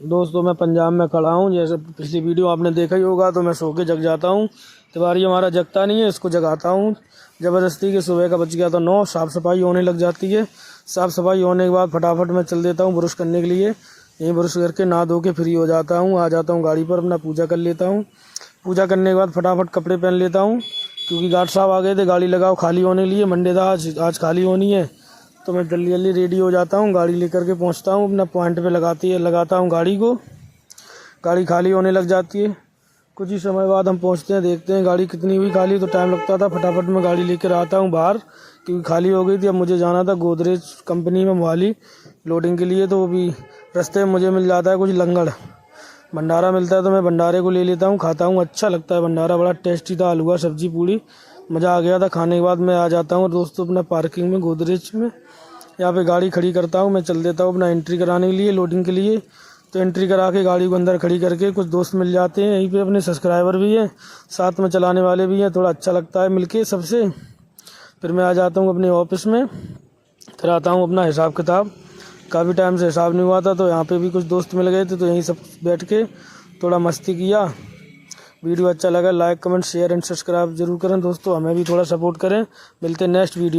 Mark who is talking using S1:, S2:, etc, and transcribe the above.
S1: दोस्तों मैं पंजाब में खड़ा हूँ। जैसे पिछली वीडियो आपने देखा ही होगा, तो मैं सो के जग जाता हूँ। तिवारी हमारा जगता नहीं है, इसको जगाता हूँ ज़बरदस्ती के। सुबह का बज गया तो 9, साफ़ सफाई होने लग जाती है। साफ़ सफाई होने के बाद फटाफट मैं चल देता हूँ ब्रश करने के लिए। यहीं ब्रश करके नहा धो के फ्री हो जाता हूँ, आ जाता हूँ गाड़ी पर, अपना पूजा कर लेता हूँ। पूजा करने के बाद फटाफट कपड़े पहन लेता हूँ, क्योंकि गार्ड साहब आ गए थे गाड़ी लगाओ खाली होने के लिए। मंडे था आज खाली होनी है, तो मैं जल्दी जल्दी रेडी हो जाता हूँ, गाड़ी लेकर के पहुँचता हूँ अपना पॉइंट पे लगाता हूँ गाड़ी को। गाड़ी खाली होने लग जाती है। कुछ ही समय बाद हम पहुँचते हैं, देखते हैं गाड़ी कितनी हुई खाली। तो टाइम लगता था, फटाफट मैं गाड़ी लेकर आता हूँ बाहर, क्योंकि खाली हो गई थी। अब मुझे जाना था गोदरेज कंपनी में मोहाली लोडिंग के लिए, तो वो भी रास्ते में मुझे मिल जाता है कुछ लंगड़ भंडारा मिलता है, तो मैं भंडारे को ले लेता हूँ, खाता हूँ। अच्छा लगता है भंडारा, बड़ा टेस्टी था, हलवा सब्जी पूड़ी, मज़ा आ गया था। खाने के बाद मैं आ जाता हूँ दोस्तों अपना पार्किंग में, गोदरेज में। यहाँ पे गाड़ी खड़ी करता हूँ, मैं चल देता हूँ अपना एंट्री कराने के लिए, लोडिंग के लिए। तो एंट्री करा के गाड़ी को अंदर खड़ी करके कुछ दोस्त मिल जाते हैं यहीं पे, अपने सब्सक्राइबर भी हैं, साथ में चलाने वाले भी हैं। थोड़ा अच्छा लगता है मिलके सबसे। फिर मैं आ जाता हूँ अपने ऑफिस में, फिर आता हूँ अपना हिसाब किताब। काफ़ी टाइम से हिसाब नहीं हुआ था, तो यहाँ पे भी कुछ दोस्त मिल गए थे, तो यहीं सब बैठ के थोड़ा मस्ती किया। वीडियो अच्छा लगा like comment share and subscribe जरूर करें दोस्तों, हमें भी थोड़ा सपोर्ट करें। मिलते हैं नेक्स्ट वीडियो।